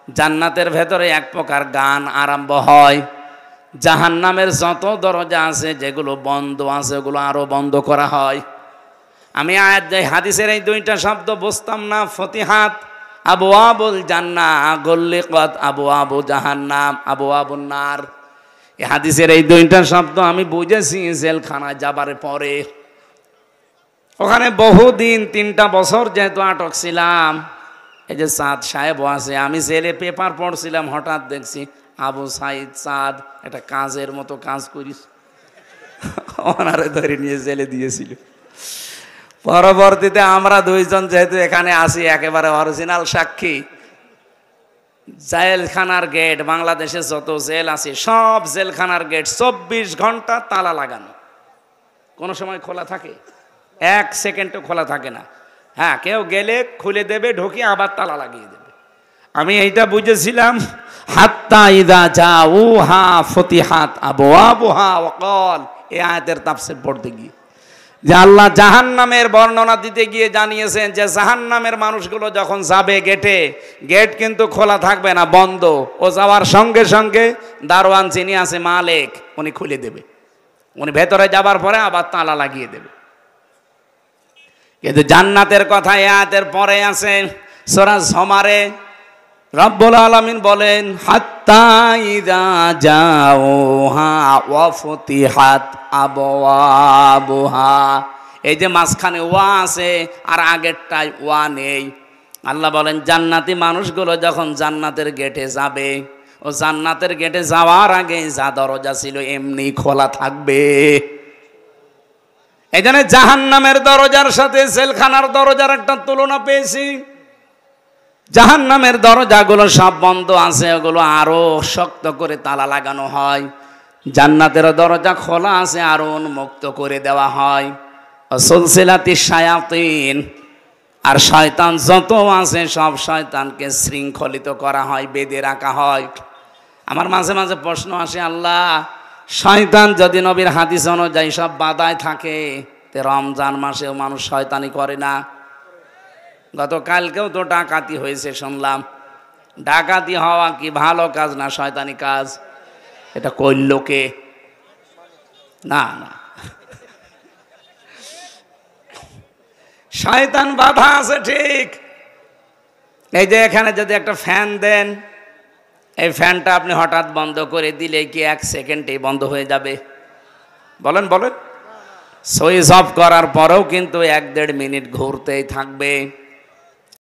জান্নাতের ভেতরে এক প্রকার গান আরম্ভ হয়। জাহান্নামের যত দরজা আছে যেগুলো বন্ধ আছে ওগুলো আরো বন্ধ করা হয়। আমি হাদিসের এই দুইটা শব্দ বুঝতাম না। ফতিহাত আবওয়াবুল জান্নাহ, গুল্লিকাত আবওয়াবু জাহান্নাম, আবওয়াবুন নার। এই হাদিসের এই দুইটা শব্দ আমি বুঝেছি জেলখানায় যাবার পরে। ওখানে বহুদিন 3টা বছর যেহেতু আটক ছিলাম, এই যে সাদ সাহেব আছে, আমি জেলে পেপার পড়ছিলাম, হঠাৎ দেখছি আবু সাইদ সাদ একটা কাজের মতো কাজ করিস, ওনারে ধরে নিয়ে জেলে দিয়েছিল। পরবর্তীতে আমরা দুইজন যেহেতু এখানে আসি একেবারে অরিজিনাল সাক্ষী, জেলখানার গেট, বাংলাদেশে যত জেল আছে সব জেলখানার গেট 24 ঘন্টা তালা লাগানো, কোনো সময় খোলা থাকে? 1 সেকেন্ডও খোলা থাকে না। হ্যাঁ, কেউ গেলে খুলে দেবে, ঢুকিয়ে আবার তালা লাগিয়ে দেবে। আমি এইটা বুঝেছিলাম। হাত্তা ইদা জাউহা ফতিহাত আবওয়াবুহা ওয়া ক্বাল, এই আয়াতের তাফসীর পড়তে গিয়ে যে আল্লাহ জাহান্নামের বর্ণনা দিতে গিয়ে জানিয়েছেন যে জাহান্নামের মানুষগুলো যখন যাবে গেটে, গেট কিন্তু খোলা থাকবে না, বন্ধ। ও যাওয়ার সঙ্গে সঙ্গে দারোয়ান যিনি আছে মালিক, উনি খুলে দেবে। উনি ভেতরে যাবার পরে আবার তালা লাগিয়ে দেবে। কিন্তু জান্নাতের কথা আয়াতের পরে আছে সূরা জুমারে। রব্বুল আলামিন বলেন হাত্তা ইযা জাউহা ওয়া ফুতিহাত আবওয়াবুহা। এই যে মাঝখানে ওয়া আছে আর আগেরটায় ওয়া নেই। আল্লাহ বলেন জান্নাতি মানুষগুলো যখন জান্নাতের গেটে যাবে, ও জান্নাতের গেটে যাওয়ার আগে যা দরজা ছিল এমনি খোলা থাকবে। এই জন্য জাহান্নামের দরজার সাথে জেলখানার দরজার একটা তুলনা পেয়েছি। জাহান্নামের দরজাগুলো সব বন্ধ আছে, ওগুলো আরো শক্ত করে তালা লাগানো হয়। জান্নাতের দরজা খোলা আছে, আরো উন্মুক্ত করে দেওয়া হয়। সুলসিলাতিশ শায়াতিন, আর শয়তান যত আছে সব শয়তানকে শৃঙ্খলিত করা হয়, বেঁধে রাখা হয়। আমার মাঝে মাঝে প্রশ্ন আসে, আল্লাহ শয়তান যদি নবীর হাদিস অনুযায়ী সব বাধায় থাকে, তে রমজান মাসেও মানুষ শয়তানি করে না? গতকালকেও তো ডাকাতি হয়েছে শুনলাম। ডাকাতি হওয়া কি ভালো কাজ না শয়তানি কাজ? এটা করল কে? না না, শয়তান বাধা আছে ঠিক। এই যে এখানে যদি একটা ফ্যান দেন, এই ফ্যানটা আপনি হঠাৎ বন্ধ করে দিলে কি 1 সেকেন্ডেই বন্ধ হয়ে যাবে? বলেন বলেন। সুইচ অফ করার পরেও কিন্তু 1-1.5 মিনিট ঘুরতেই থাকবে।